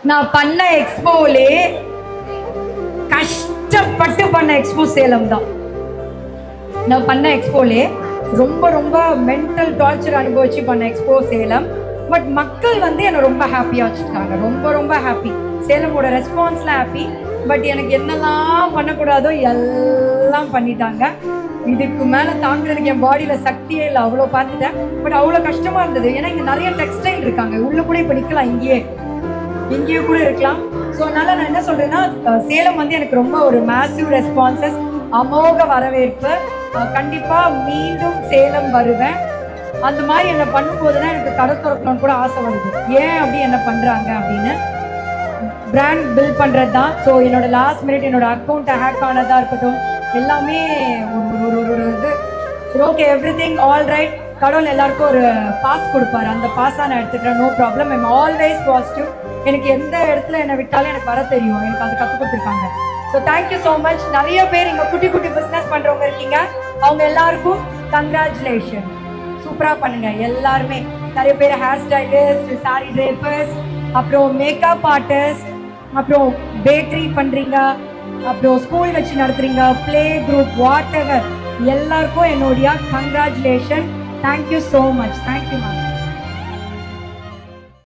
நான் பண்ண எக்ஸ்போலே கஷ்டப்பட்டு பண்ண எக்ஸ்போ சேலம் தான். நான் பண்ண எக்ஸ்போலே ரொம்ப ரொம்ப மென்டல் டார்ச்சர் அனுபவிச்சு பண்ண எக்ஸ்போ சேலம். பட் மக்கள் வந்து என்னை ரொம்ப ஹாப்பியாக வச்சுருக்காங்க. ரொம்ப ரொம்ப ஹாப்பி. சேலமோட ரெஸ்பான்ஸ்லாம் ஹாப்பி. பட் எனக்கு என்னெல்லாம் பண்ணக்கூடாதோ எல்லாம் பண்ணிட்டாங்க. இதுக்கு மேலே தாங்குறதுக்கு என் பாடியில் சக்தியே இல்லை. அவ்வளோ பார்த்துட்டேன். பட் அவ்வளோ கஷ்டமாக இருந்தது. ஏன்னா இங்கே நிறைய டெக்ஸ்டைல் இருக்காங்க. உள்ளே கூட இப்போ நிற்கலாம், இங்கேயே கூட இருக்கலாம். ஸோ அதனால நான் என்ன சொல்றேன்னா, சேலம் வந்து எனக்கு ரொம்ப ஒரு மேசிவ் ரெஸ்பான்சஸ், அமோக வரவேற்பு. கண்டிப்பா மீண்டும் சேலம் வருவேன். அந்த மாதிரி என்ன பண்ணும்போது தான் எனக்கு கடை திறக்கணும்னு கூட ஆசை வருது. ஏன் அப்படி என்ன பண்றாங்க அப்படின்னு பிராண்ட் பில்ட் பண்றது தான். ஸோ என்னோட லாஸ்ட் மினிட் என்னோட அக்கௌண்ட்டை ஹேக் ஆனதா இருக்கட்டும், எல்லாமே ஒரு இது. Okay, everything all right. கடவுள் எல்லாருக்கும் ஒரு பாஸ் கொடுப்பாரு. அந்த பாஸாக நான் எடுத்துக்கிறேன். No problem. I'm always positive. எனக்கு எந்த இடத்துல என்னை விட்டாலும் எனக்கு வர தெரியும். எனக்கு அது கற்றுக் கொடுத்துருக்காங்க. So thank you so much. நிறைய பேர் இங்கே குட்டி குட்டி பிஸ்னஸ் பண்ணுறவங்க இருக்கீங்க. அவங்க எல்லாருக்கும் கங்க்ராச்சுலேஷன். சூப்பராக பண்ணுங்க எல்லாருமே. நிறைய பேர் ஹேர் ஸ்டைலிஸ்ட், சாரி ட்ரேப்பர்ஸ், அப்புறம் மேக்கப் ஆர்டிஸ்ட், அப்புறம் பேக்கரி பண்ணுறீங்க, அப்புறம் ஸ்கூல் வச்சு நடத்துறீங்க, ப்ளே குரூப், வாட் எவர், எல்லாருக்கும் என்னுடைய congratulation. Thank you so much. Thank you ma'am.